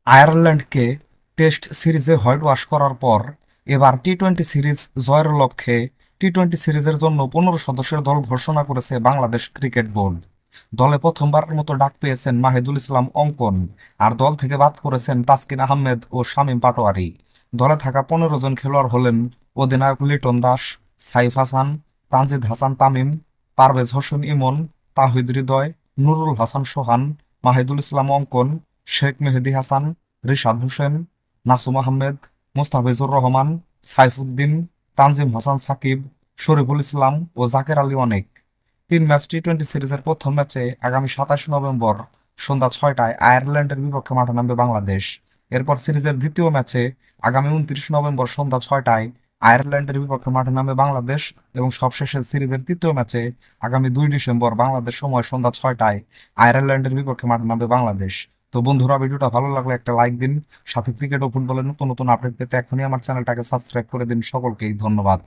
আয়ারল্যান্ডকে test সিরিজে white wash করার পর এবার টি-টোয়েন্টি সিরিজ জয়ের লক্ষ্যে টি-টোয়েন্টি সিরিজের জন্য 15 সদস্যের দল ঘোষণা করেছে বাংলাদেশ ক্রিকেট বোর্ড। দলে প্রথমবারের মতো ডাক পেয়েছেন মাহিদুল ইসলাম অঙ্কন, আর দল থেকে বাদ পড়েছেন তাসকিন আহমেদ ও শামীম পাটোয়ারি। দলে থাকা 15 জন খেলোয়াড় হলেন অধিনায়ক লিটন দাস, সাইফ হাসান, তানজিদ হাসান তামিম, পারভেজ হোসেন ইমন, তাহিদ হৃদয়, নুরুল হাসান সোহান, মাহিদুল ইসলাম অঙ্কন, শেখ মেহেদী হাসান, রিশাদ হোসেন, নাসুম আহমেদ, মোস্তাফিজুর রহমান, সাইফুদ্দিন, তানজিম হাসান সাকিব, শরীফুল ইসলাম ও জাকের আলী অনেক। 3 ম্যাচ টি-টোয়েন্টি সিরিজের প্রথম ম্যাচে আগামী 27 নভেম্বর সন্ধ্যা 6টায় আয়ারল্যান্ডের বিপক্ষে মাঠে নামবে বাংলাদেশ। এরপর সিরিজের দ্বিতীয় ম্যাচে আগামী 29 নভেম্বর সন্ধ্যা 6টায় আয়ারল্যান্ডের বিপক্ষে মাঠে নামবে বাংলাদেশ, এবং সবশেষে সিরিজের তৃতীয় ম্যাচে আগামী 2 ডিসেম্বর বাংলাদেশ সময় সন্ধ্যা 6টায় আয়ারল্যান্ডের বিপক্ষে মাঠে নামবে বাংলাদেশ। তো বন্ধুরা, ভিডিওটা ভালো লাগলে একটা লাইক দিন। সাথে ক্রিকেট ও ফুটবলের নতুন নতুন আপডেট পেতে এখনই আমার চ্যানেলটাকে সাবস্ক্রাইব করে দিন। সকলকেই ধন্যবাদ।